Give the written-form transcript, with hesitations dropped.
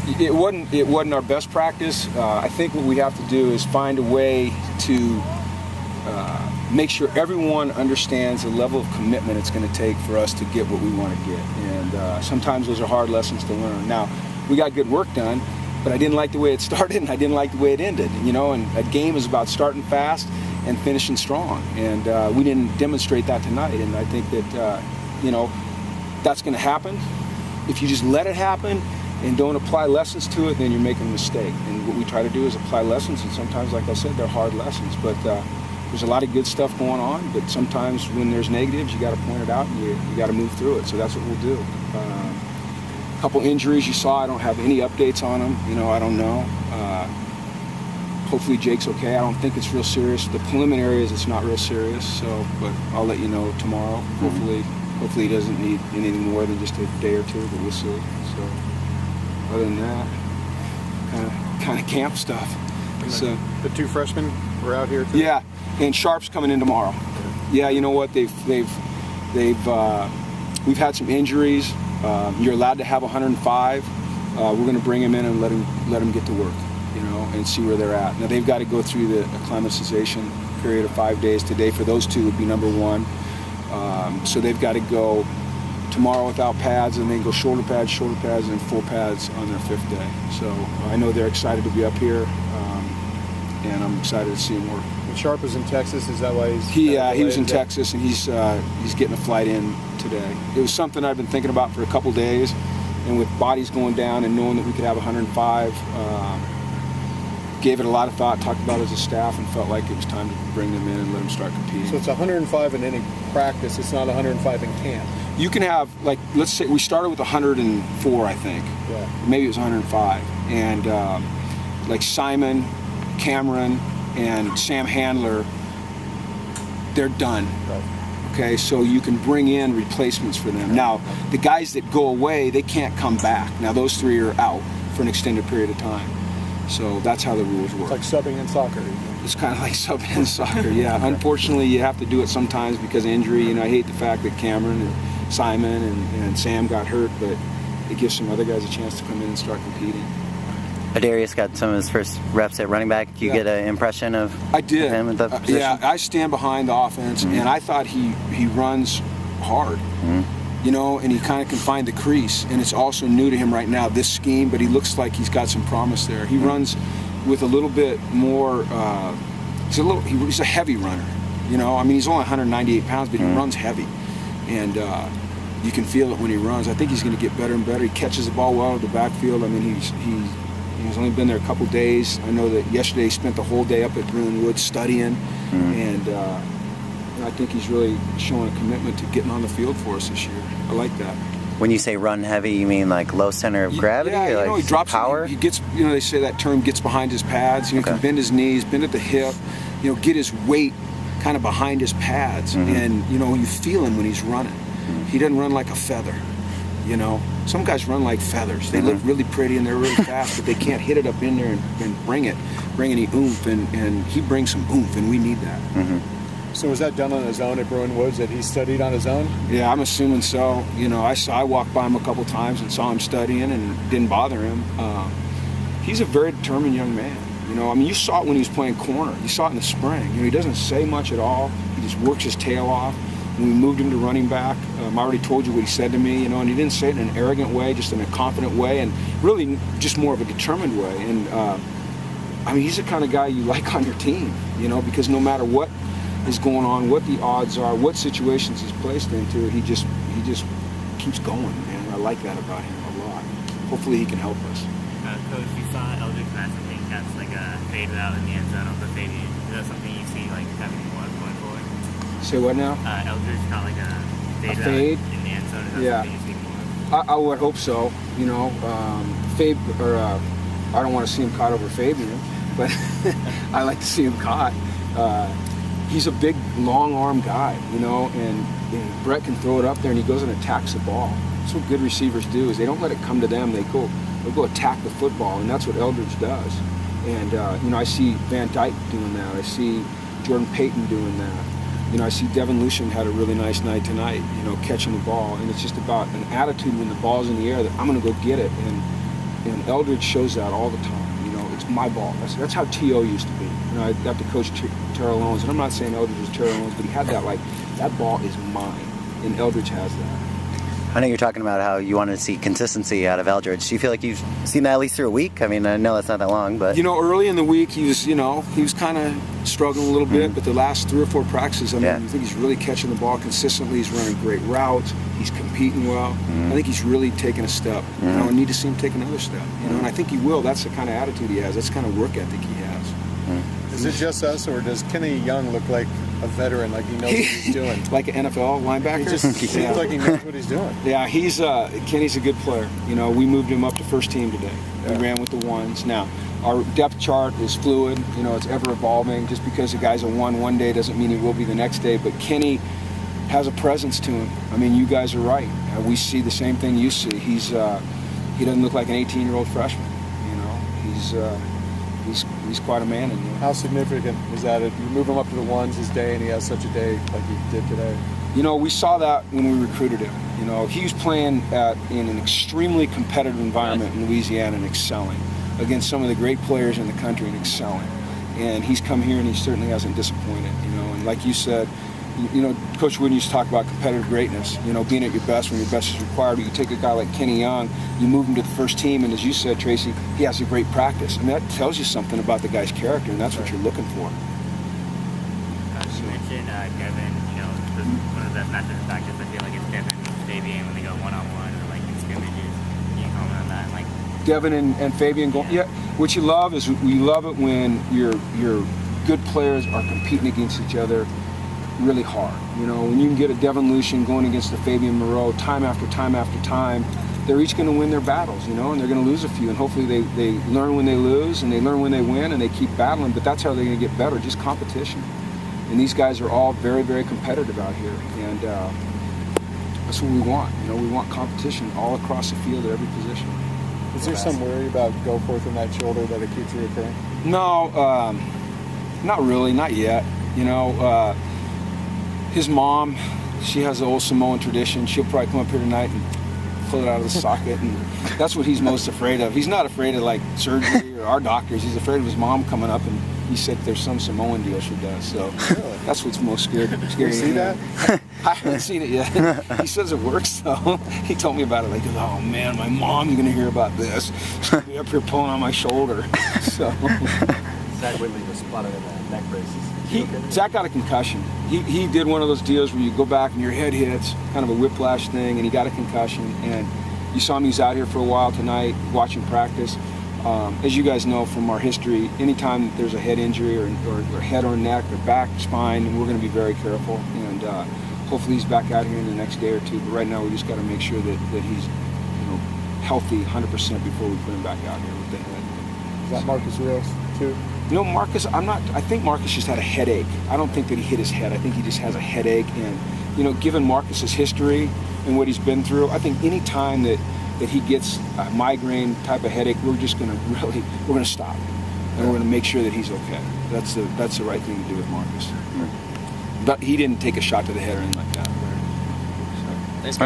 It wasn't our best practice. I think what we have to do is find a way to make sure everyone understands the level of commitment it's going to take for us to get what we want to get. And sometimes those are hard lessons to learn. Now, we got good work done, but I didn't like the way it started and I didn't like the way it ended. You know, and a game is about starting fast and finishing strong. And we didn't demonstrate that tonight. And I think that, you know, that's going to happen. If you just let it happen and don't apply lessons to it, then you're making a mistake. And what we try to do is apply lessons, and sometimes, like I said, they're hard lessons. But there's a lot of good stuff going on, but sometimes when there's negatives, you got to point it out and you got to move through it. So that's what we'll do. A couple injuries you saw, I don't have any updates on them. You know, I don't know. Hopefully Jake's okay. I don't think it's real serious. The preliminary is it's not real serious, so, but I'll let you know tomorrow. Hopefully he doesn't need anything more than just a day or two, but we'll see. So other than that, kind of camp stuff. So the two freshmen were out here too? Yeah, and Sharp's coming in tomorrow. Yeah, you know what? We've had some injuries. You're allowed to have 105. We're going to bring him in and let him get to work, you know, and see where they're at. Now they've got to go through the acclimatization period of 5 days. Today for those two would be number one. So they've got to go tomorrow without pads, and then go shoulder pads, and full pads on their 5th day. So I know they're excited to be up here, and I'm excited to see him work. And Sharp was in Texas. Is that why he's? He was in Texas, and he's getting a flight in today. It was something I've been thinking about for a couple days, and with bodies going down and knowing that we could have 105. Gave it a lot of thought, talked about it as a staff, and felt like it was time to bring them in and let them start competing. So it's 105 in any practice, it's not 105 in camp? You can have, like, let's say we started with 104, I think. Yeah. Maybe it was 105. And like Simon, Cameron, and Sam Handler, they're done. Right. Okay, so you can bring in replacements for them. Now, the guys that go away, they can't come back. Now, those 3 are out for an extended period of time. So that's how the rules work. It's like subbing in soccer. It's kind of like subbing in soccer, yeah. Unfortunately, you have to do it sometimes because of injury. You know, I hate the fact that Cameron and Simon and Sam got hurt, but it gives some other guys a chance to come in and start competing. Adarius got some of his first reps at running back. Did you get an impression of him at the position? Yeah, I stand behind the offense, and I thought he runs hard. You know, and he kind of can find the crease, and it's also new to him right now, this scheme, but he looks like he's got some promise there. He runs with a little bit more, he's a heavy runner, you know. I mean, he's only 198 pounds, but he runs heavy, and you can feel it when he runs. I think he's going to get better and better. He catches the ball well at the backfield. I mean, he's only been there a couple days. I know that yesterday he spent the whole day up at Bruin Woods studying, and I think he's really showing a commitment to getting on the field for us this year. I like that. When you say run heavy, you mean like low center of gravity? Yeah, or like he drops power? He gets, you know, they say that term, gets behind his pads. You know, he can bend his knees, bend at the hip, you know, get his weight kind of behind his pads. And, you know, you feel him when he's running. He doesn't run like a feather, you know. Some guys run like feathers. They look really pretty and they're really fast, but they can't hit it up in there and bring any oomph. And he brings some oomph, and we need that. So was that done on his own at Bruin Woods, that he studied on his own? Yeah, I'm assuming so. You know, I walked by him a couple times and saw him studying, and it didn't bother him. He's a very determined young man. You know, I mean, you saw it when he was playing corner. You saw it in the spring. You know, he doesn't say much at all. He just works his tail off. When we moved him to running back, I already told you what he said to me, you know, and he didn't say it in an arrogant way, just in a confident way, and really just more of a determined way. And, I mean, he's the kind of guy you like on your team, you know, because no matter what is going on, what the odds are, what situations he's placed into, he just keeps going, man. I like that about him a lot. Hopefully he can help us. Coach, you saw Eldridge pass a thing that's like a fade out in the end zone of the fade. Is that something you see like having more going forward? Say what now? Eldridge caught like a fade out in the end zone. Is that something you see more? I would hope so. You know, Fabe, or I don't want to see him caught over Fabian, but I like to see him caught. He's a big, long-arm guy, you know, and Brett can throw it up there, and he goes and attacks the ball. That's what good receivers do, is they don't let it come to them. They'll go attack the football, and that's what Eldridge does. And, you know, I see Van Dyke doing that. I see Jordan Payton doing that. You know, I see Devin Lucian had a really nice night tonight, you know, catching the ball. And it's just about an attitude when the ball's in the air that I'm going to go get it. And And Eldridge shows that all the time. You know, it's my ball. That's how T.O. used to be. You know, I got to coach Terrell Owens, and I'm not saying Eldridge was Terrell Owens, but he had that, like, that ball is mine, and Eldridge has that. I know you're talking about how you wanted to see consistency out of Eldridge. Do you feel like you've seen that at least through a week? I mean, I know that's not that long, but... You know, early in the week, he was kind of struggling a little bit, but the last 3 or 4 practices, I mean, I think he's really catching the ball consistently. He's running great routes. He's competing well. I think he's really taking a step. You know, I need to see him take another step. You know, and I think he will. That's the kind of attitude he has. That's the kind of work ethic he has. Is it just us, or does Kenny Young look like a veteran, like he knows what he's doing? Like an NFL linebacker? He just seems like he knows what he's doing. Yeah, Kenny's a good player. You know, we moved him up to first team today. We ran with the ones. Now, our depth chart is fluid. You know, it's ever evolving. Just because a guy's a 1 one day doesn't mean he will be the next day. But Kenny has a presence to him. I mean, you guys are right. We see the same thing you see. He doesn't look like an 18-year-old freshman. You know, he's quite a man in there. How significant is that? If you move him up to the ones his day, and he has such a day like he did today? You know, we saw that when we recruited him. You know, he was playing in an extremely competitive environment in Louisiana and excelling against some of the great players in the country and excelling. And he's come here and he certainly hasn't disappointed. You know, and like you said, you know, Coach Wooden used to talk about competitive greatness, you know, being at your best when your best is required. You take a guy like Kenny Young, you move him to the first team, and as you said, Tracy, he has a great practice. I mean, that tells you something about the guy's character, and that's what you're looking for. You mentioned Devin, you know, one of the best matches in practice. I feel like it's Devin and Fabian when they go one-on-one or like in scrimmages. Can you comment on that? Like Devin and Fabian go, yeah. What you love is we love it when your good players are competing against each other really hard. You know, when you can get a Devin Lucian going against a Fabian Moreau time after time after time, they're each going to win their battles, you know, and they're going to lose a few, and hopefully they learn when they lose and they learn when they win and they keep battling, but that's how they're going to get better, just competition. And these guys are all very, very competitive out here, and that's what we want. You know, we want competition all across the field at every position. Is there some worry about Goforth in that shoulder that it keeps reoccurring? No, not really, not yet. You know, his mom, she has the old Samoan tradition. She'll probably come up here tonight and pull it out of the socket, and that's what he's most afraid of. He's not afraid of like surgery or our doctors. He's afraid of his mom coming up, and he said there's some Samoan deal she does. So that's what's most scary. You see that? I haven't seen it yet. He says it works though. He told me about it. Like, oh man, my mom, you're gonna hear about this. She'll be up here pulling on my shoulder. So. Zach Whitley was spotted in the neck braces. Zach got a concussion. He did one of those deals where you go back and your head hits, kind of a whiplash thing, and he got a concussion. And you saw him, he's out here for a while tonight watching practice. As you guys know from our history, anytime there's a head injury or head or neck or back, spine, we're going to be very careful. And hopefully he's back out here in the next day or two. But right now we just got to make sure that he's healthy 100% before we put him back out here with the head. Is that Marcus Rios too? You know, Marcus, I think Marcus just had a headache. I don't think that he hit his head. I think he just has a headache. And, you know, given Marcus's history and what he's been through, I think any time that he gets a migraine type of headache, we're just going to stop. And we're going to make sure that he's okay. That's the right thing to do with Marcus. But he didn't take a shot to the head or anything like that. So.